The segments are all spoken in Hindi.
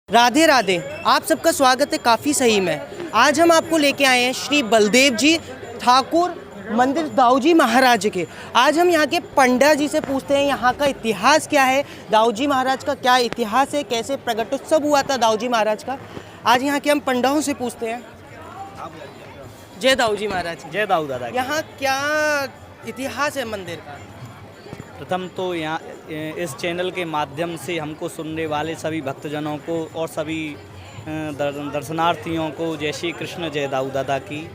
राधे राधे। आप सबका स्वागत है काफ़ी सही में। आज हम आपको लेके आए हैं श्री बलदेव जी ठाकुर मंदिर दाऊजी महाराज के। आज हम यहाँ के पंडा जी से पूछते हैं यहाँ का इतिहास क्या है, दाऊजी महाराज का क्या इतिहास है, कैसे प्रगटोत्सव हुआ था दाऊजी महाराज का। आज यहाँ के हम पंडाओं से पूछते हैं। जय दाऊजी महाराज। जय दाऊ दादा। यहाँ क्या इतिहास है मंदिर का? प्रथम तो यहाँ इस चैनल के माध्यम से हमको सुनने वाले सभी भक्तजनों को और सभी दर्शनार्थियों को जय श्री कृष्ण, जय दाऊ दादा की।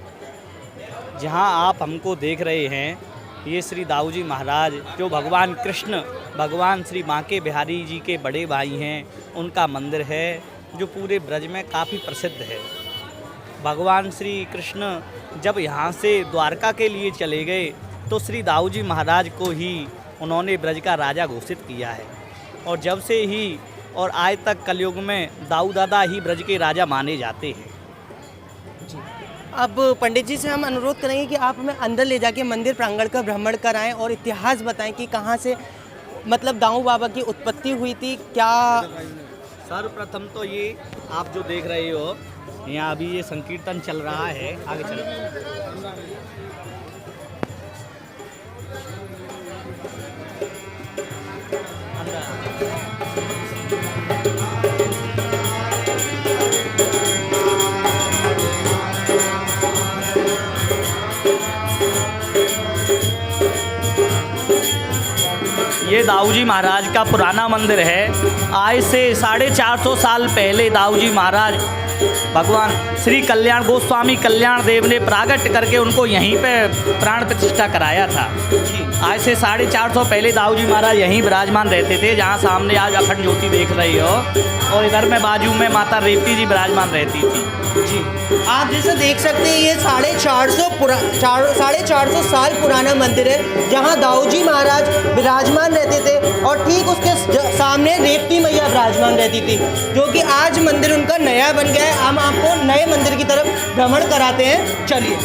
जहाँ आप हमको देख रहे हैं ये श्री दाऊजी महाराज जो भगवान कृष्ण, भगवान श्री बांके बिहारी जी के बड़े भाई हैं, उनका मंदिर है जो पूरे ब्रज में काफ़ी प्रसिद्ध है। भगवान श्री कृष्ण जब यहाँ से द्वारका के लिए चले गए तो श्री दाऊजी महाराज को ही उन्होंने ब्रज का राजा घोषित किया है और जब से ही और आज तक कलयुग में दाऊ दादा ही ब्रज के राजा माने जाते हैं। अब पंडित जी से हम अनुरोध करेंगे कि आप हमें अंदर ले जाके मंदिर प्रांगण का भ्रमण कराएं और इतिहास बताएं कि कहाँ से मतलब दाऊ बाबा की उत्पत्ति हुई थी। क्या सर्वप्रथम तो ये आप जो देख रहे हो यहाँ अभी ये संकीर्तन चल रहा है, आगे चलो। ये दाऊजी महाराज का पुराना मंदिर है। आज से 450 साल पहले दाऊजी महाराज भगवान श्री कल्याण गोस्वामी कल्याण देव ने प्रागट करके उनको यहीं पे प्राण प्रतिष्ठा कराया था। आज से 450 पहले दाऊजी महाराज यहीं विराजमान रहते थे, जहाँ सामने आज अखंड ज्योति देख रही हो, और इधर में बाजू में माता रेवती जी विराजमान रहती थी। जी, आप जैसे देख सकते हैं ये 450 साल पुराना मंदिर है जहाँ दाऊजी महाराज विराजमान रहते थे और ठीक उसके सामने रेवती मैया विराजमान रहती थी, जो कि आज मंदिर उनका नया बन गया है। हम आपको नए मंदिर की तरफ भ्रमण कराते हैं, चलिए।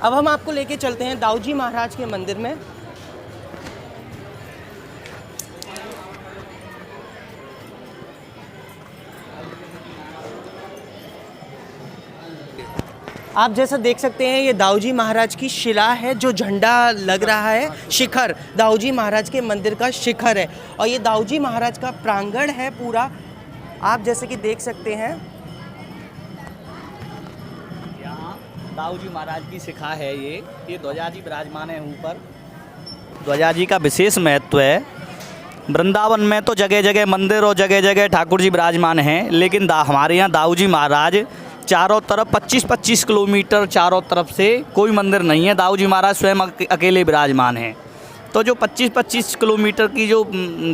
अब हम आपको लेके चलते हैं दाऊजी महाराज के मंदिर में। आप जैसा देख सकते हैं ये दाऊजी महाराज की शिला है, जो झंडा लग रहा है, शिखर दाऊजी महाराज के मंदिर का शिखर है। और ये दाऊजी महाराज का प्रांगण है पूरा, आप जैसे कि देख सकते हैं। यहाँ दाऊजी महाराज की शिखा है। ये ध्वजा जी विराजमान है ऊपर। ध्वजा जी का विशेष महत्व है। वृंदावन में तो जगह जगह मंदिर और जगह जगह ठाकुर जी विराजमान हैं, लेकिन हमारे यहाँ दाऊजी महाराज चारों तरफ 25-25 किलोमीटर चारों तरफ से कोई मंदिर नहीं है। दाऊजी महाराज स्वयं अकेले विराजमान हैं। तो जो 25-25 किलोमीटर की जो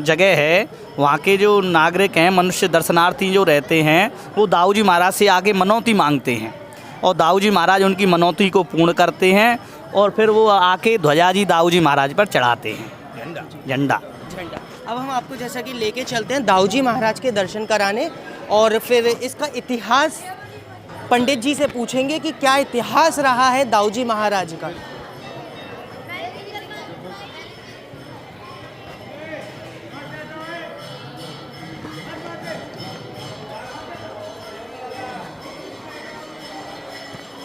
जगह है, वहाँ के जो नागरिक हैं, मनुष्य दर्शनार्थी जो रहते हैं, वो दाऊजी महाराज से आगे मनौती मांगते हैं और दाऊजी महाराज उनकी मनौती को पूर्ण करते हैं और फिर वो आके ध्वजा जी दाऊजी महाराज पर चढ़ाते हैं, झंडा। अब हम आपको जैसा कि लेके चलते हैं दाऊजी महाराज के दर्शन कराने और फिर इसका इतिहास पंडित जी से पूछेंगे कि क्या इतिहास रहा है दाऊजी महाराज का।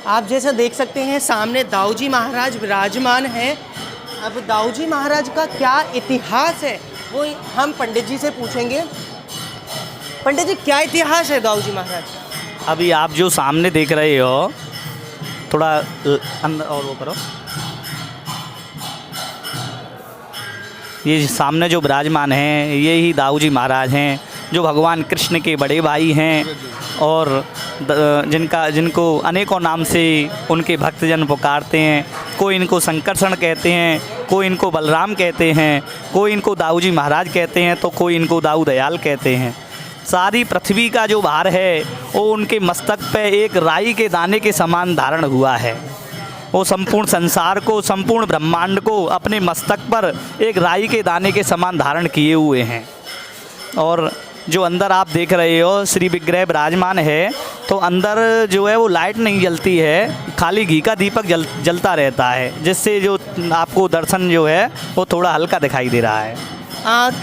आप जैसा देख सकते हैं सामने दाऊजी महाराज विराजमान हैं। अब दाऊजी महाराज का क्या इतिहास है वो हम पंडित जी से पूछेंगे। पंडित जी, क्या इतिहास है दाऊजी महाराज का? अभी आप जो सामने देख रहे हो, थोड़ा अंदर और वो करो, ये सामने जो विराजमान हैं ये ही दाऊजी महाराज हैं, जो भगवान कृष्ण के बड़े भाई हैं और जिनको अनेकों नाम से उनके भक्तजन पुकारते हैं। कोई इनको संकर्षण कहते हैं, कोई इनको बलराम कहते हैं, कोई इनको दाऊजी महाराज कहते हैं, तो कोई इनको दाऊ दयाल कहते हैं। सारी पृथ्वी का जो भार है वो उनके मस्तक पे एक राई के दाने के समान धारण हुआ है। वो संपूर्ण संसार को, संपूर्ण ब्रह्मांड को अपने मस्तक पर एक राई के दाने के समान धारण किए हुए हैं। और जो अंदर आप देख रहे हो श्री विग्रह विराजमान है, तो अंदर जो है वो लाइट नहीं जलती है, खाली घी का दीपक जलता रहता है, जिससे जो आपको दर्शन जो है वो थोड़ा हल्का दिखाई दे रहा है।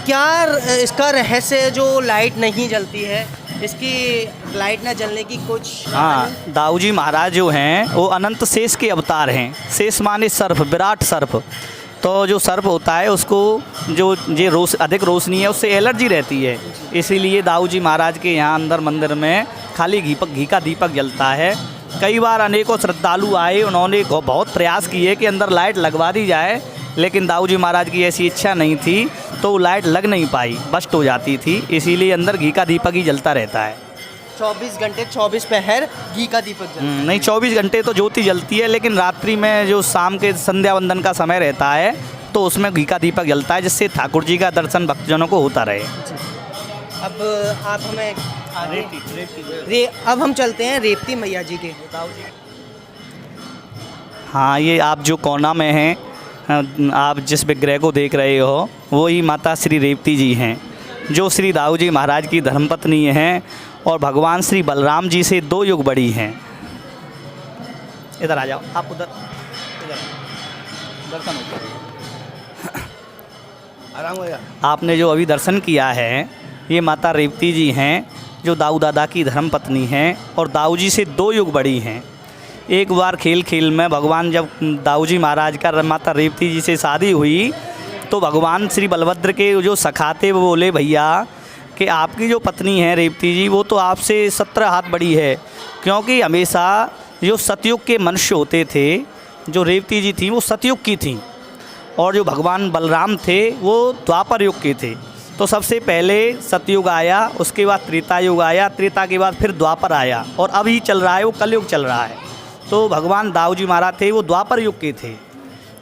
क्या इसका रहस्य है जो लाइट नहीं जलती है, इसकी लाइट ना जलने की कुछ? हाँ, दाऊ जी महाराज जो हैं वो अनंत शेष के अवतार हैं। शेष माने सर्प, विराट सर्प। तो जो सर्प होता है उसको जो ये अधिक रोशनी है उससे एलर्जी रहती है, इसीलिए दाऊ जी महाराज के यहाँ अंदर मंदिर में खाली घी का दीपक जलता है। कई बार अनेकों श्रद्धालु आए, उन्होंने बहुत प्रयास किए कि अंदर लाइट लगवा दी जाए, लेकिन दाऊ जी महाराज की ऐसी इच्छा नहीं थी, तो वो लाइट लग नहीं पाई, बस्ट हो जाती थी, इसीलिए अंदर घी का दीपक ही जलता रहता है। 24 घंटे 24 पहर घी का दीपक जलता है? नहीं, 24 घंटे तो ज्योति जलती है, लेकिन रात्रि में जो शाम के संध्या वंदन का समय रहता है तो उसमें घी का दीपक जलता है, जिससे ठाकुर जी का दर्शन भक्तजनों को होता रहे। अब आप हमें अब हम चलते हैं रेवती मैया जी के। हाँ, ये आप जो कोना में हैं, आप जिस विग्रह को देख रहे हो वो ही माता श्री रेवती जी हैं, जो श्री दाऊ जी महाराज की धर्मपत्नी हैं और भगवान श्री बलराम जी से 2 युग बड़ी हैं। इधर आ जाओ, आप उधर दर्शन हो गया, आराम हो गया। आपने जो अभी दर्शन किया है ये माता रेवती जी हैं, जो दाऊ दादा की धर्मपत्नी हैं और दाऊ जी से 2 युग बड़ी हैं। एक बार खेल में भगवान जब दाऊ जी महाराज का माता रेवती जी से शादी हुई तो भगवान श्री बलभद्र के जो सखा थे वो बोले, भैया कि आपकी जो पत्नी है रेवती जी वो तो आपसे 17 हाथ बड़ी है, क्योंकि हमेशा जो सतयुग के मनुष्य होते थे, जो रेवती जी थी वो सतयुग की थी और जो भगवान बलराम थे वो द्वापर युग के थे। तो सबसे पहले सतयुग आया, उसके बाद त्रेता युग आया, त्रेता के बाद फिर द्वापर आया और अभी चल रहा है वो कलयुग चल रहा है। तो भगवान दाऊ जी महाराज थे वो द्वापर युग के थे।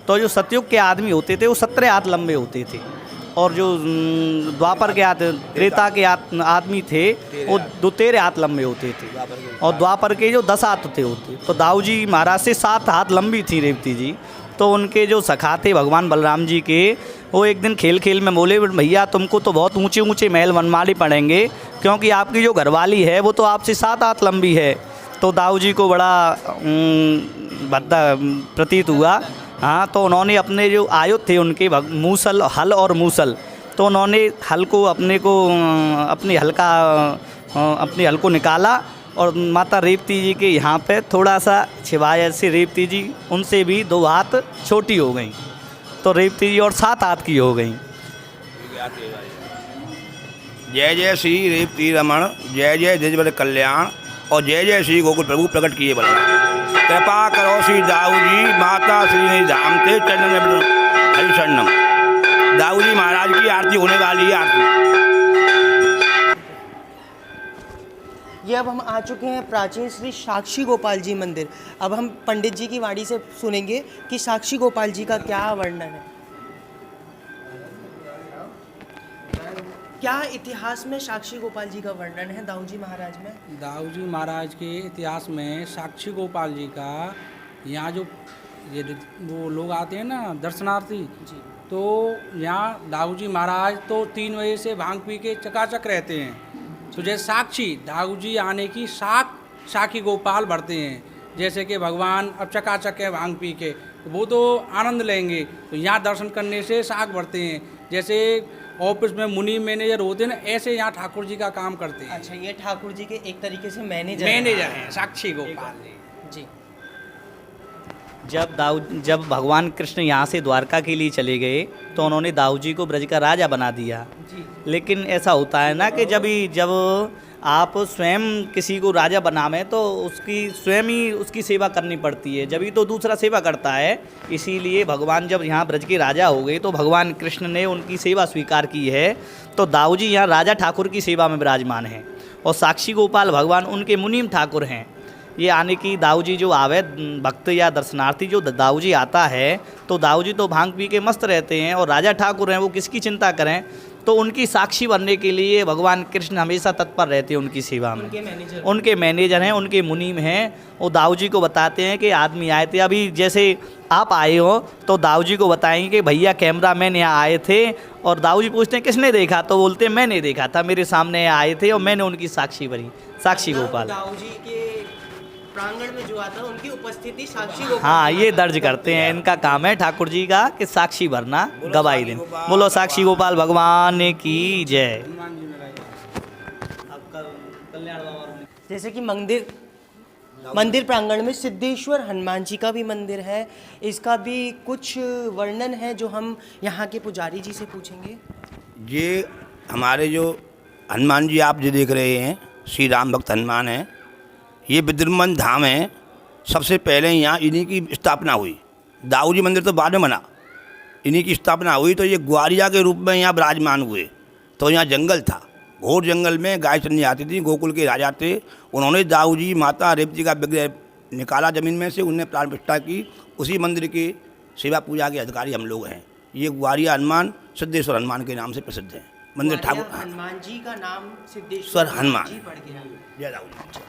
तो जो सतयुग के आदमी होते थे वो 17 हाथ लंबे होते थे और जो द्वापर के त्रेता के आदमी थे वो 13 हाथ लंबे होते थे और द्वापर के जो 10 हाथ होते। तो दाऊ जी महाराज से 7 हाथ लंबी थी रेवती जी। तो उनके जो सखा थे भगवान बलराम जी के, वो एक दिन खेल में बोले, भैया तुमको तो बहुत ऊंचे ऊंचे महल बनवाने पड़ेंगे, क्योंकि आपकी जो घरवाली है वो तो आपसे 7 हाथ लंबी है। तो दाऊ जी को बड़ा भद्दा प्रतीत हुआ। हाँ, तो उन्होंने अपने जो आयुध थे उनके मूसल, हल और मूसल, तो उन्होंने हल को अपने हल को निकाला और माता रेवती जी के यहाँ पे थोड़ा सा छिवाया से रेवती जी उनसे भी 2 हाथ छोटी हो गई, तो रेवती जी और 7 हाथ की हो गई। जय जय श्री रेवती रमण, जय जय द्विजबल कल्याण और जय जय श्री गोकुल प्रभु प्रकट किए बलराम। कृपा करो श्री दाऊ जी माता श्री धाम ते चरण में हरिशरणम। दाऊ जी महाराज की आरती होने वाली है। आरती ये अब हम आ चुके हैं प्राचीन श्री साक्षी गोपाल जी मंदिर। अब हम पंडित जी की वाणी से सुनेंगे कि साक्षी गोपाल जी का क्या वर्णन है, क्या इतिहास में साक्षी गोपाल जी का वर्णन है दाऊ जी महाराज में? दाऊ जी महाराज के इतिहास में साक्षी गोपाल जी का, यहाँ जो ये वो लोग आते हैं ना दर्शनार्थी जी, तो यहाँ दाऊ जी महाराज तो 3 बजे से भांग पी के चकाचक रहते हैं। तो जैसे साक्षी दाऊ जी आने की साखी गोपाल बढ़ते हैं, जैसे कि भगवान अब चकाचक है भांग पी के, वो तो आनंद लेंगे, तो यहाँ दर्शन करने से साख बढ़ते हैं। जैसे ऑफिस में मुनि मैनेजर होते हैं ना, ऐसे यहाँ ठाकुर जी का काम करते हैं। अच्छा, ये ठाकुर जी के एक तरीके से मैनेजर हैं साक्षी गोपाल जी। जब भगवान कृष्ण यहाँ से द्वारका के लिए चले गए तो उन्होंने दाऊ जी को ब्रज का राजा बना दिया जी। लेकिन ऐसा होता है ना कि जब आप स्वयं किसी को राजा बनावें तो उसकी स्वयं ही उसकी सेवा करनी पड़ती है, जब ही तो दूसरा सेवा करता है। इसीलिए भगवान जब यहाँ ब्रज के राजा हो गए तो भगवान कृष्ण ने उनकी सेवा स्वीकार की है। तो दाऊ जी यहाँ राजा ठाकुर की सेवा में विराजमान हैं और साक्षी गोपाल भगवान उनके मुनीम ठाकुर हैं। ये आने की दाऊ जी जो आवे भक्त या दर्शनार्थी जो दाऊ जी आता है तो दाऊ जी तो भांग पी के मस्त रहते हैं और राजा ठाकुर हैं, वो किसकी चिंता करें। तो उनकी साक्षी बनने के लिए भगवान कृष्ण हमेशा तत्पर रहते हैं उनकी सेवा में। उनके मैनेजर हैं, उनके मुनीम हैं। वो दाऊ जी को बताते हैं कि आदमी आए थे, अभी जैसे आप आए हो तो दाऊ जी को बताएंगे कि भैया कैमरामैन यहाँ आए थे, और दाऊ जी पूछते हैं किसने देखा, तो बोलते हैं मैंने देखा था, मेरे सामने आए थे और मैंने उनकी साक्षी बनी। साक्षी मतलब गोपाल। दाऊ जी के प्रांगण में जो आता है उनकी उपस्थिति साक्षी गोपाल हाँ, जी ये आता है। दर्ज करते हैं, इनका काम है ठाकुर जी का कि साक्षी भरना गवाही दिन। बोलो साक्षी गोपाल भगवान की जय। हनुमान जी में रहेगा। जैसे कि मंदिर प्रांगण में सिद्धेश्वर हनुमान जी का भी मंदिर है, इसका भी कुछ वर्णन है जो हम यहाँ के पुजारी जी से पूछेंगे। ये हमारे जो हनुमान जी आप जो देख रहे हैं, श्री राम भक्त हनुमान हैं, ये विद्यमान धाम है। सबसे पहले यहाँ इन्हीं की स्थापना हुई। दाऊ जी मंदिर तो बाद में बना, इन्हीं की स्थापना हुई तो ये ग्वारिया के रूप में यहाँ विराजमान हुए। तो यहाँ जंगल था, घोर जंगल में गाय चरनी आती थी, गोकुल के राजा थे। उन्होंने दाऊ जी माता रेवती का विग्रह निकाला ज़मीन में से, उन्हें प्राण प्रतिष्ठा की। उसी मंदिर की सेवा पूजा के अधिकारी हम लोग हैं। ये ग्वारिया हनुमान सिद्धेश्वर हनुमान के नाम से प्रसिद्ध है मंदिर। ठाकुर हनुमान जी का नाम स्वर सिद्धेश्वर हनुमान। जी पड़ गया। जय दाऊ जी।